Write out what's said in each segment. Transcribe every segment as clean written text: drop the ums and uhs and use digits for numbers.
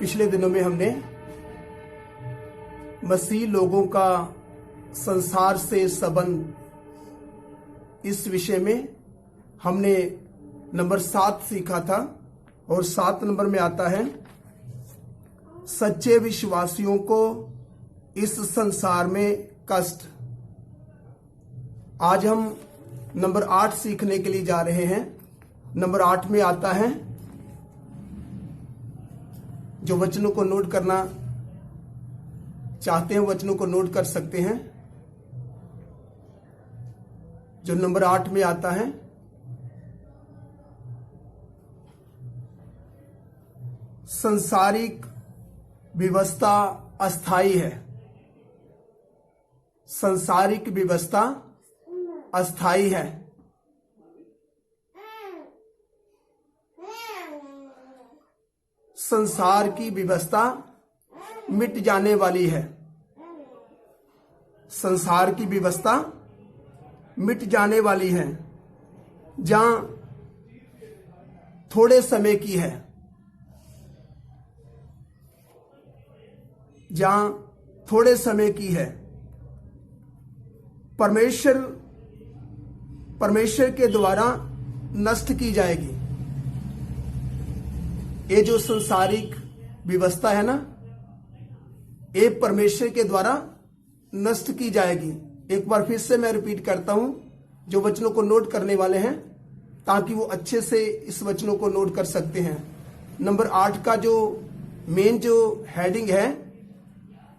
पिछले दिनों में हमने मसीह लोगों का संसार से संबंध इस विषय में हमने नंबर 7 सीखा था और 7 नंबर में आता है सच्चे विश्वासियों को इस संसार में कष्ट। आज हम नंबर 8 सीखने के लिए जा रहे हैं। नंबर 8 में आता है, जो वचनों को नोट करना चाहते हैं वचनों को नोट कर सकते हैं। जो नंबर 8 में आता है, संसारिक व्यवस्था अस्थाई है। संसारिक व्यवस्था अस्थाई है। संसार की व्यवस्था मिट जाने वाली है। संसार की व्यवस्था मिट जाने वाली है। जहां थोड़े समय की है, जहां थोड़े समय की है। परमेश्वर के द्वारा नष्ट की जाएगी। ये जो संसारिक व्यवस्था है ना, ये परमेश्वर के द्वारा नष्ट की जाएगी। एक बार फिर से मैं रिपीट करता हूं, जो वचनों को नोट करने वाले हैं ताकि वो अच्छे से इस वचनों को नोट कर सकते हैं। नंबर 8 का जो मेन जो हेडिंग है,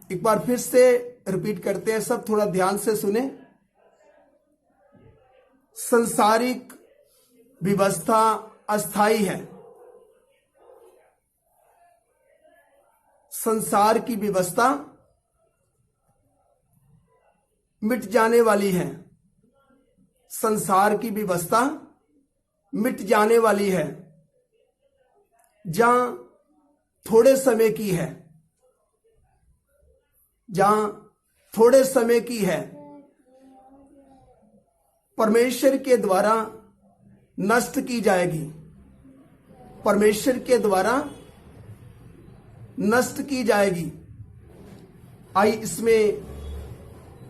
एक बार फिर से रिपीट करते हैं, सब थोड़ा ध्यान से सुने। संसारिक व्यवस्था अस्थाई है। संसार की व्यवस्था मिट जाने वाली है। संसार की व्यवस्था मिट जाने वाली है। जहां थोड़े समय की है, जहां थोड़े समय की है, परमेश्वर के द्वारा नष्ट की जाएगी। परमेश्वर के द्वारा नष्ट की जाएगी। आइए इसमें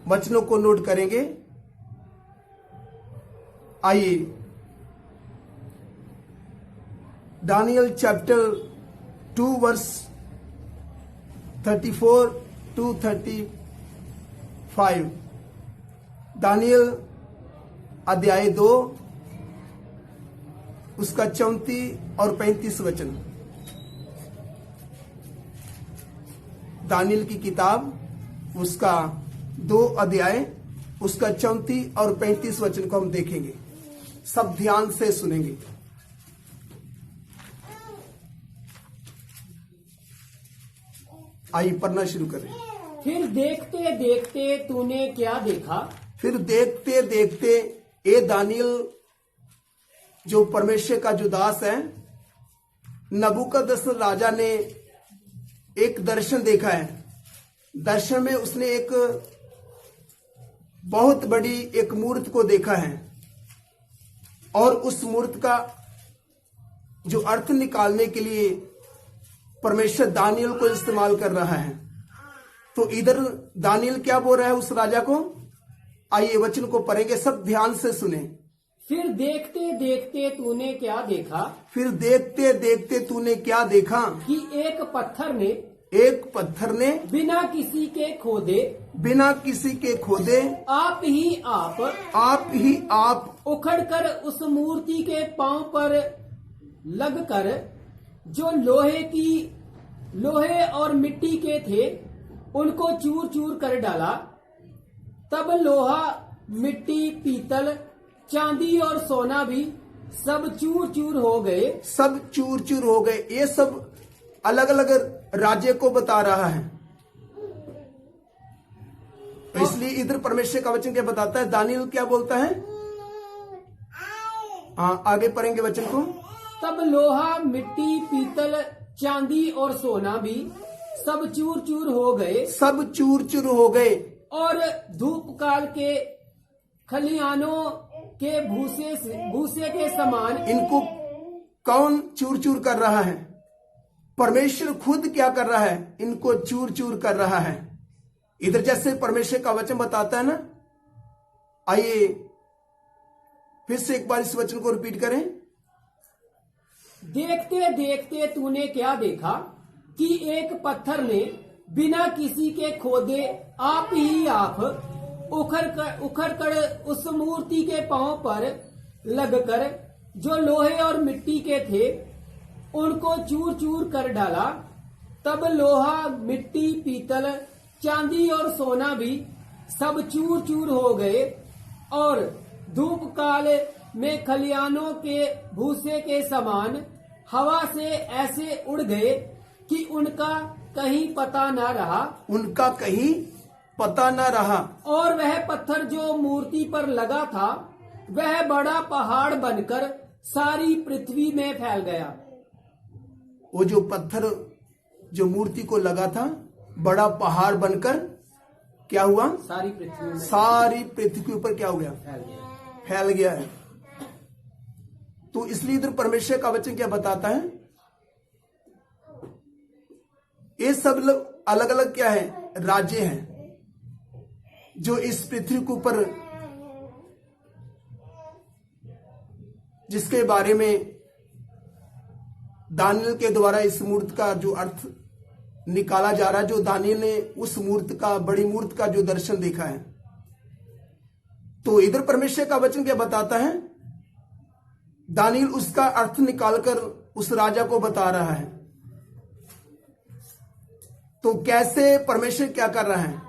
वचनों को नोट करेंगे। आइए Daniel chapter 2 verse 34 to 35। Daniel अध्याय 2 उसका 34 और 35 वचन। दानियल की किताब उसका 2 अध्याय उसका 34 और 35 वचन को हम देखेंगे। सब ध्यान से सुनेंगे। आइए पढ़ना शुरू करें। फिर देखते देखते तूने क्या देखा? फिर देखते देखते ये दानियल जो परमेश्वर का जो दास है, नबूकदनेस्सर राजा ने एक दर्शन देखा है। दर्शन में उसने एक बहुत बड़ी एक मूर्त को देखा है और उस मूर्त का जो अर्थ निकालने के लिए परमेश्वर दानियल को इस्तेमाल कर रहा है। तो इधर दानियल क्या बोल रहा है उस राजा को? आइए वचन को पढ़ेंगे, सब ध्यान से सुने। फिर देखते देखते तूने क्या देखा? फिर देखते देखते तूने क्या देखा? कि एक पत्थर ने बिना किसी के खोदे आप ही आप उखड़कर उस मूर्ति के पांव पर लगकर, जो लोहे और मिट्टी के थे, उनको चूर चूर कर डाला। तब लोहा, मिट्टी, पीतल, चांदी और सोना भी सब चूर चूर हो गए। सब चूर चूर हो गए। ये सब अलग अलग राज्य को बता रहा है। इसलिए इधर परमेश्वर का वचन क्या बताता है? दानियल क्या बोलता है? हाँ, आगे पढ़ेंगे वचन को। तब लोहा, मिट्टी, पीतल, चांदी और सोना भी सब चूर चूर हो गए। सब चूर चूर हो गए। और धूप काल के खलिहानों के भूसे के समान इनको कौन चूर चूर कर रहा है? परमेश्वर खुद क्या कर रहा है, इनको चूर चूर कर रहा है। इधर जैसे परमेश्वर का वचन बताता है ना, आइए फिर से एक बार इस वचन को रिपीट करें। देखते देखते तूने क्या देखा कि एक पत्थर ने बिना किसी के खोदे आप ही आप उखड़ कर उस मूर्ति के पांव पर लगकर जो लोहे और मिट्टी के थे उनको चूर चूर कर डाला। तब लोहा, मिट्टी, पीतल, चांदी और सोना भी सब चूर चूर हो गए और धूप काल में खलियानों के भूसे के समान हवा से ऐसे उड़ गए कि उनका कहीं पता न रहा। उनका कहीं पता न रहा। और वह पत्थर जो मूर्ति पर लगा था वह बड़ा पहाड़ बनकर सारी पृथ्वी में फैल गया। वो जो पत्थर जो मूर्ति को लगा था बड़ा पहाड़ बनकर क्या हुआ, सारी पृथ्वी में, सारी पृथ्वी के ऊपर क्या हो गया, फैल गया। फैल गया है। तो इसलिए इधर परमेश्वर का वचन क्या बताता है, ये सब अलग अलग क्या है, राज्य हैं जो इस पृथ्वी के ऊपर, जिसके बारे में दानियल के द्वारा इस मूर्ति का जो अर्थ निकाला जा रहा है, जो दानियल ने उस मूर्ति का, बड़ी मूर्ति का जो दर्शन देखा है। तो इधर परमेश्वर का वचन क्या बताता है, दानियल उसका अर्थ निकालकर उस राजा को बता रहा है। तो कैसे परमेश्वर क्या कर रहा है,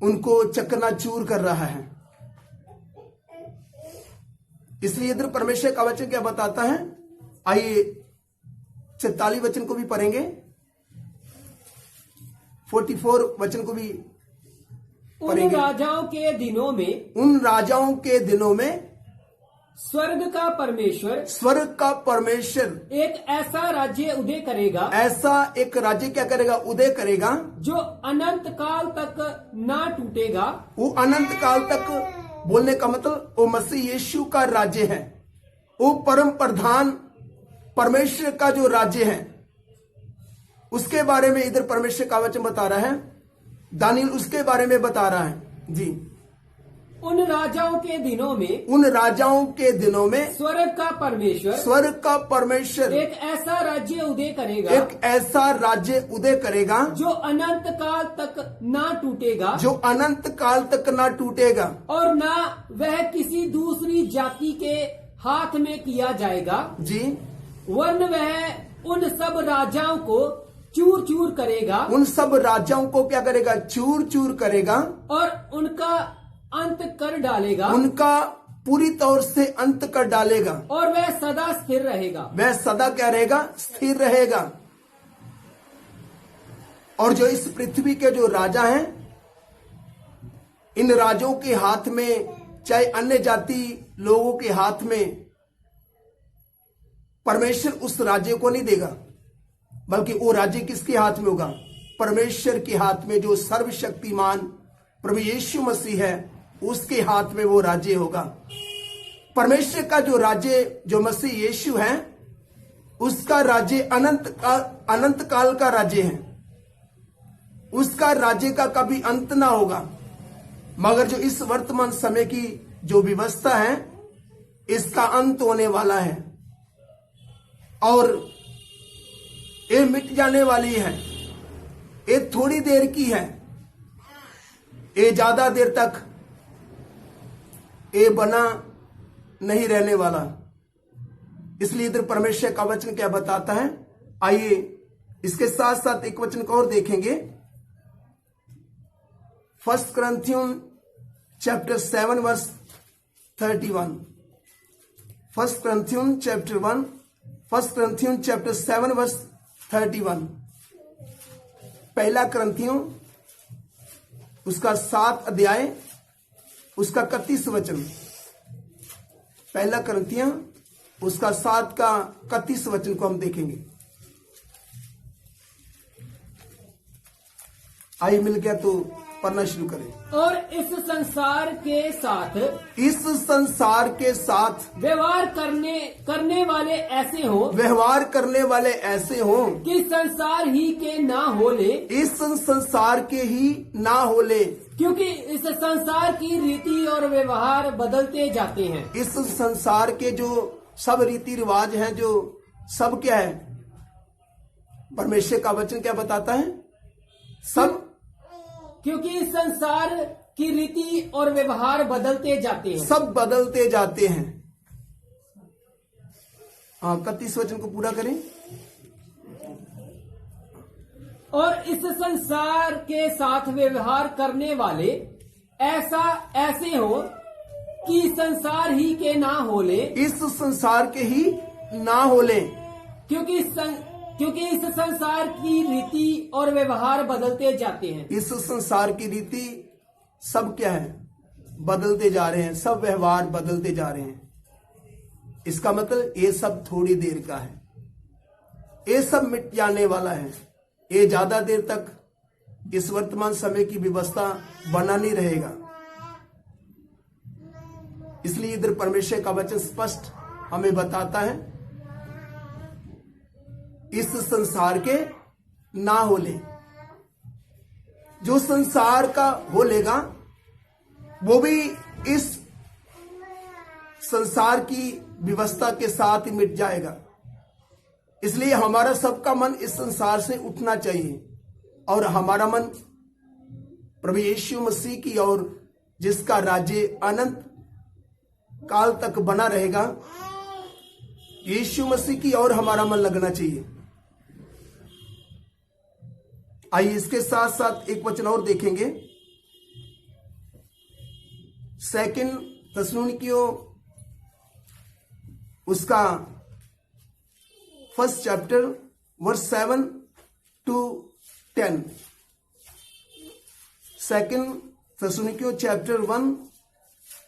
उनको चकनाचूर कर रहा है। इसलिए इधर परमेश्वर का वचन क्या बताता है, आइए 44 वचन को भी पढ़ेंगे, 44 वचन को भी उन राजाओं के दिनों में, उन राजाओं के दिनों में स्वर्ग का परमेश्वर, स्वर्ग का परमेश्वर एक ऐसा राज्य उदय करेगा, ऐसा एक राज्य क्या करेगा, उदय करेगा, जो अनंत काल तक ना टूटेगा। वो अनंत काल तक बोलने का मतलब वो मसीह यीशु का राज्य है। वो परम प्रधान परमेश्वर का जो राज्य है उसके बारे में इधर परमेश्वर का वचन बता रहा है, दानियल उसके बारे में बता रहा है जी। उन राजाओं के दिनों में, उन राजाओं के दिनों में स्वर्ग का परमेश्वर, स्वर्ग का परमेश्वर एक ऐसा राज्य उदय करेगा, एक ऐसा राज्य उदय करेगा जो अनंत काल तक ना टूटेगा, जो अनंत काल तक ना टूटेगा, और ना वह किसी दूसरी जाति के हाथ में किया जाएगा जी। वरन वह उन सब राजाओं को चूर चूर करेगा, उन सब राजाओं को क्या करेगा, चूर चूर करेगा, और उनका अंत कर डालेगा, उनका पूरी तौर से अंत कर डालेगा, और वह सदा स्थिर रहेगा। वह सदा क्या रहेगा, स्थिर रहेगा। और जो इस पृथ्वी के जो राजा हैं, इन राजों के हाथ में, चाहे अन्य जाति लोगों के हाथ में, परमेश्वर उस राज्य को नहीं देगा, बल्कि वो राज्य किसके हाथ में होगा, परमेश्वर के हाथ में, जो सर्वशक्तिमान प्रभु यीशु मसीह है उसके हाथ में वो राज्य होगा। परमेश्वर का जो राज्य, जो मसीह यीशु है, उसका राज्य अनंत काल का राज्य है। उसका राज्य का कभी अंत ना होगा। मगर जो इस वर्तमान समय की जो व्यवस्था है, इसका अंत होने वाला है और ये मिट जाने वाली है। ये थोड़ी देर की है, ये ज्यादा देर तक ये बना नहीं रहने वाला। इसलिए इधर परमेश्वर का वचन क्या बताता है, आइए इसके साथ साथ एक वचन को और देखेंगे। 1 Corinthians chapter 7 verse 31। 1 Corinthians chapter 7 verse 31। पहला करंथियों उसका 7 अध्याय उसका 31 वचन। पहला करंथियों उसका 7 का 31 वचन को हम देखेंगे। आइए मिल गया तो पढ़ना शुरू करें। और इस संसार के साथ इस संसार के साथ व्यवहार करने वाले ऐसे हो व्यवहार करने वाले ऐसे हों कि संसार ही के ना होले, इस संसार के ही ना होले, क्योंकि इस संसार की रीति और व्यवहार बदलते जाते हैं। इस संसार के जो सब रीति रिवाज हैं, जो सब क्या है, परमेश्वर का वचन क्या बताता है, सब, क्योंकि इस संसार की रीति और व्यवहार बदलते जाते हैं। सब बदलते जाते हैं। हाँ, 31 वचन को पूरा करें। और इस संसार के साथ व्यवहार करने वाले ऐसे हो कि संसार ही के ना होले, इस संसार के ही ना होले, क्योंकि इस संसार की रीति और व्यवहार बदलते जाते हैं। इस संसार की रीति सब क्या है, बदलते जा रहे हैं, सब व्यवहार बदलते जा रहे हैं। इसका मतलब ये सब थोड़ी देर का है, ये सब मिट जाने वाला है, ये ज्यादा देर तक इस वर्तमान समय की व्यवस्था बना नहीं रहेगा। इसलिए इधर परमेश्वर का वचन स्पष्ट हमें बताता है, इस संसार के ना होले। जो संसार का होलेगा वो भी इस संसार की व्यवस्था के साथ ही मिट जाएगा। इसलिए हमारा सबका मन इस संसार से उठना चाहिए और हमारा मन प्रभु यीशु मसीह की ओर, जिसका राज्य अनंत काल तक बना रहेगा, यीशु मसीह की ओर हमारा मन लगना चाहिए। आइए इसके साथ साथ एक वचन और देखेंगे, 2 थिस्सलुनीकियों उसका 1 चैप्टर वर्स 7 to 10। 2 थिस्सलुनीकियों चैप्टर 1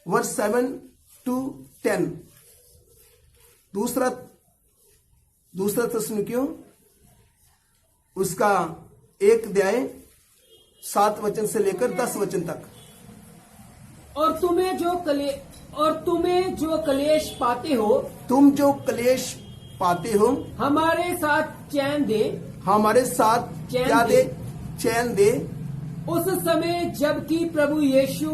वर्स 7 to 10। दूसरा थिस्सलुनीकियों उसका 1 अध्याय 7 वचन से लेकर 10 वचन तक। और तुम्हें जो क्लेश पाते हो, तुम जो क्लेश पाते हो, हमारे साथ चैन दे, हमारे साथ चैन क्या दे। दे, चैन दे। उस समय जबकि प्रभु यीशु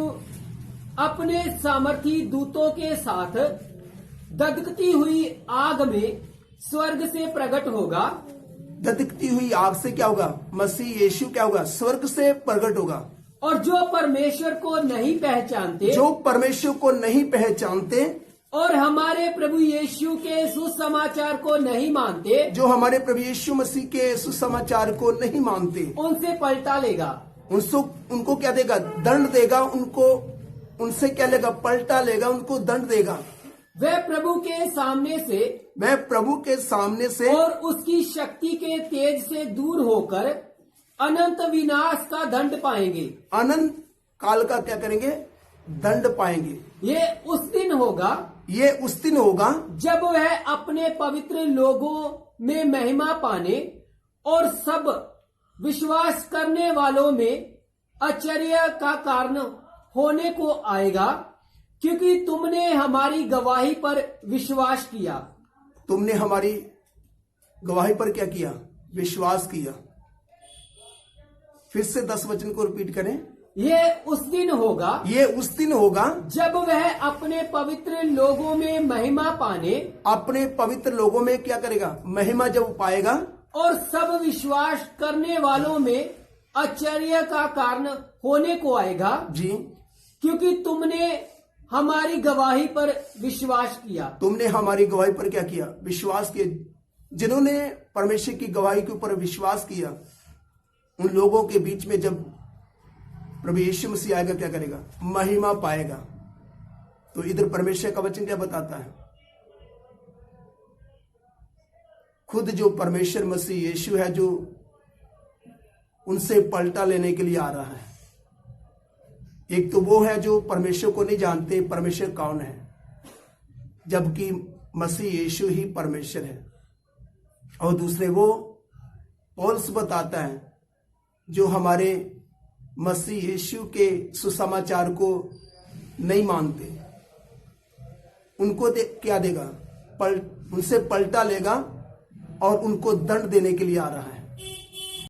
अपने सामर्थी दूतों के साथ दधकती हुई आग में स्वर्ग से प्रकट होगा। दधकती हुई आग से क्या होगा, मसीह यीशु क्या होगा, स्वर्ग से प्रकट होगा। और जो परमेश्वर को नहीं पहचानते, जो परमेश्वर को नहीं पहचानते और हमारे प्रभु यीशु के सुसमाचार को नहीं मानते, जो हमारे प्रभु यीशु मसीह के सुसमाचार को नहीं मानते, उनसे पलटा लेगा। उनको क्या देगा, दंड देगा। उनसे क्या लेगा, पलटा लेगा, उनको दंड देगा। वह प्रभु के सामने से और उसकी शक्ति के तेज से दूर होकर अनंत विनाश का दंड पाएंगे। अनंत काल का क्या करेंगे, दंड पाएंगे। ये उस दिन होगा जब वह अपने पवित्र लोगों में महिमा पाने और सब विश्वास करने वालों में आश्चर्य का कारण होने को आएगा, क्योंकि तुमने हमारी गवाही पर विश्वास किया। तुमने हमारी गवाही पर क्या किया, विश्वास किया। फिर से 10 वचन को रिपीट करें। ये उस दिन होगा जब वह अपने पवित्र लोगों में महिमा पाने, अपने पवित्र लोगों में क्या करेगा, महिमा जब पाएगा, और सब विश्वास करने वालों में आश्चर्य का कारण होने को आएगा जी, क्योंकि तुमने हमारी गवाही पर विश्वास किया। तुमने हमारी गवाही पर क्या किया, विश्वास किया। जिन्होंने परमेश्वर की गवाही के ऊपर विश्वास किया, उन लोगों के बीच में जब प्रभु यीशु मसीह आएगा, क्या करेगा, महिमा पाएगा। तो इधर परमेश्वर का वचन क्या बताता है, खुद जो परमेश्वर मसीह यीशु है, जो उनसे पलटा लेने के लिए आ रहा है। एक तो वो है जो परमेश्वर को नहीं जानते परमेश्वर कौन है, जबकि मसीह यीशु ही परमेश्वर है। और दूसरे वो पौलुस बताता है जो हमारे मसीह यीशु के सुसमाचार को नहीं मानते, उनको क्या देगा? उनसे पलटा लेगा और उनको दंड देने के लिए आ रहा है।